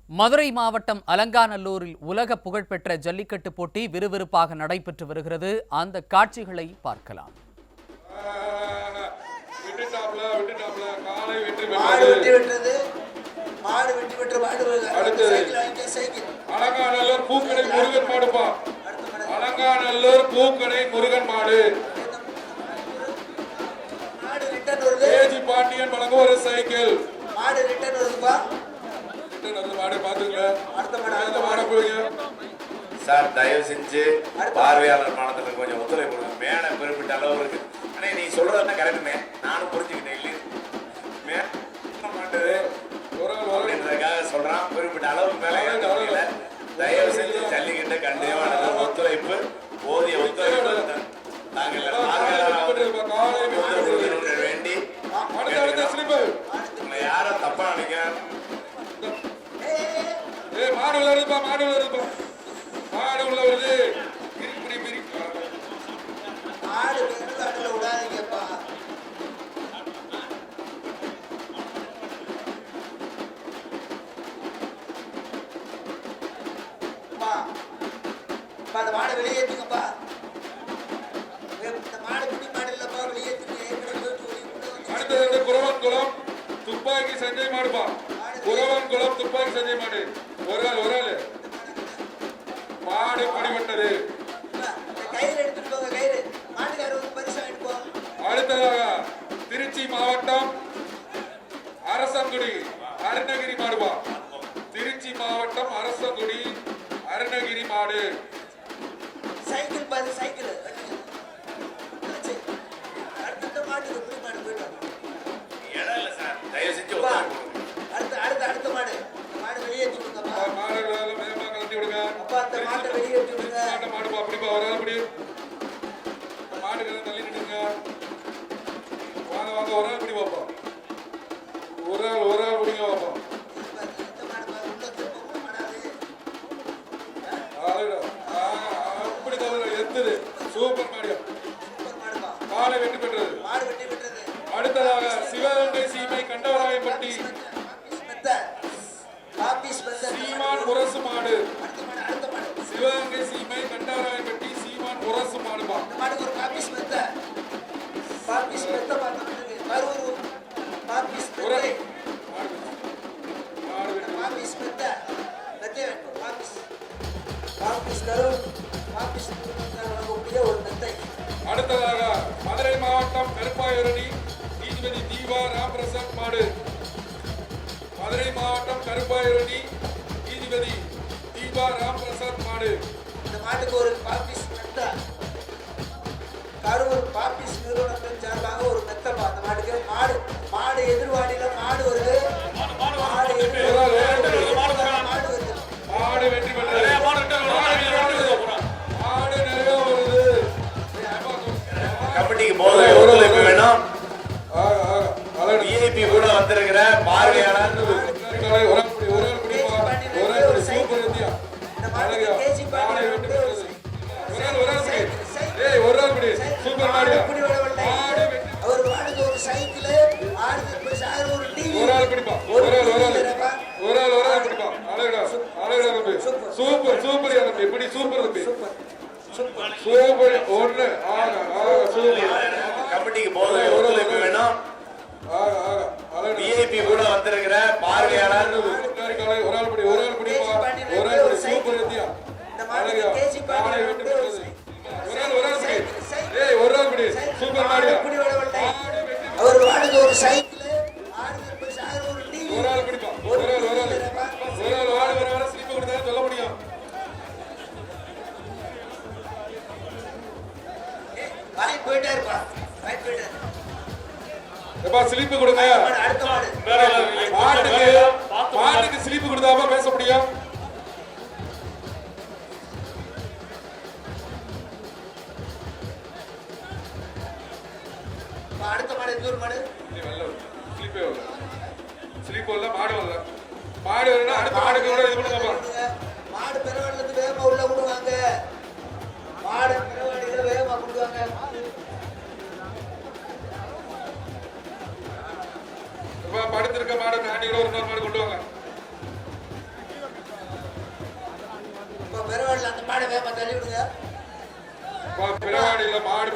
மதுரை மாவட்டம் அலங்காநல்லூரில் உலக புகழ்பெற்ற ஜல்லிக்கட்டு போட்டி விறுவிறுப்பாக நடைபெற்று வருகிறது. அந்த காட்சிகளை பார்க்கலாம். அலங்காநல்லூர் பூக்கடை முருகன் மாடுப்பா. அலங்காநல்லூர் பூக்கடை முருகன் மாடு. கேஜி பாண்டியன் வழங்கும் ஒரு சைக்கிள் மாடு ரிட்டர்ன் வருதுப்பா. சார் தயவு செஞ்சு பார்வையாளர் மானத்துல கொஞ்சம் ஒத்துழைப்பு கொடுங்க. மேடை குறிப்பிட்ட அளவு இருக்கு. ஆனா நீ சொல்றதுன்னா கரெக்டுமே, நானும் புரிஞ்சுக்கிட்டேன். இல்லை மாட்டது அப்படின்றதுக்காக சொல்றான். குறிப்பிட்ட அளவுக்கு மேல தயவு செஞ்சு ஜல்லிக்கட்டு கண்டிப்பான ஒத்துழைப்பு, போதிய ஒத்துழைப்பு நாங்கள் வேண்டி யாரும் தப்பா நினைக்க மாடு வருதுப்பா. மாடு வருது. மாடு உள்ள வருது. மாடு வெறுதாடுல விடாதீங்கப்பா. அந்த மாடை வெளியேற்றுங்கப்பா. இந்த மாடு குடி மாடு இல்லப்பா, வெளியேற்றுங்க. அடுத்தது குரவன்குளம் துப்பாக்கி சஞ்சய் மாடுப்பா. குரவன்குளம் துப்பாக்கி சஞ்சய் மாடு. ஒரு ஆள் மாடு பிடிபட்டது. கயிறு எடுத்துட்டு போங்க. கயிறு மாட்டுக்காரர் பரிசா எடுப்போம். அடுத்ததாக திருச்சி மாவட்டம் அரசங்குடி அருணகிரி மாடுப்பா. திருச்சி மாவட்டம் அரசங்குடி அருணகிரி மாடு. சைக்கிள் பாரு, சைக்கிள். அடுத்த மாட்டுக்கு குடி மாடு போயிட்டோம். இடம் இல்லை சார், தயவு செஞ்சு அடுத்த மாடு வெளியேற்றி விடுங்கப்பா. மாடு வேகமாக கலட்டி விடுங்க. அப்பா அந்த மாட்டை வெளியேற்றி விடுங்க. மாடுப்பா அப்படிப்பா. ஒரு ஆள் படி மாடுகளை தள்ளி நிட்டுங்க. வாங்க வாங்க, ஒரு ஆள் படி பாப்பா. ஒரு ஆள் பிடிங்க பாப்பா. அப்படி தவிர எத்துது. சூப்பர் மாடியா. காலை வெற்றி பெற்றது. அடுத்ததாக சிவகங்கை சீமை கண்டவராயப்பட்டி சீமான் முரசு மாடு. சிவகங்கை சீமை கண்டவராயப்பட்டி சீமான் முரசு மாடுபா. அடுத்ததாக மதுரை மாவட்டம் கருப்பாயூரணி நீதிபதி தீபா ராமபிரசாத் மாடு. மதுரை மாவட்டம் கருப்பாயூரணி நீதிபதி தீபா ராமபிரசாத் மாடு. இந்த மாட்டுக்கு ஒரு பாப்பிஸ் மெத்த, கரூர் பாப்பிஸ் நிறுவனத்தின் சார்பாக ஒரு மெத்தப்பா. அந்த மாட்டுக்கு மாடு எதிர்வாடியில மாடு வருது. மாடு வெற்றி பெற்றது. மாடு நிறைய வருது. கமிட்டிக்கு போத ஒத்துழைப்பு வேணும். விஐபி கூட வந்திருக்கிற பார்வையாளர் கமிட்டிக்கு போத ஒத்துழைப்பு வேணும். விஐபி கூட வந்திருக்கிற பார்வையாளர் அவர் வாடகை ஒரு சைக்கிள் சொல்ல முடியும். போயிட்டே இருப்பா. ஸ்லிப்பு கொடுங்க. மாட்டுக்கு ஸ்லிப்பு கொடுத்தாம பேச முடியும். அடுத்த மாடு எந்தூர் மாடு ஸ்லிப்பு வரல. மாடு வரல. மாடு வரணும். அடுத்த மாடுக்கு கூட இது பண்ணுங்க. மாடு பெருவாடிலிருந்து வேகமா உள்ள விடுவாங்க. மாடு பெருவாடிகளை வேகமா கொடுவாங்க. படுத்திருக்க மாடு தாண்டி கூட ஒரு மாடு கொண்டு வாங்க. மாடை வேகமா தள்ளி விடுங்க. பிறவாடியில் மாடு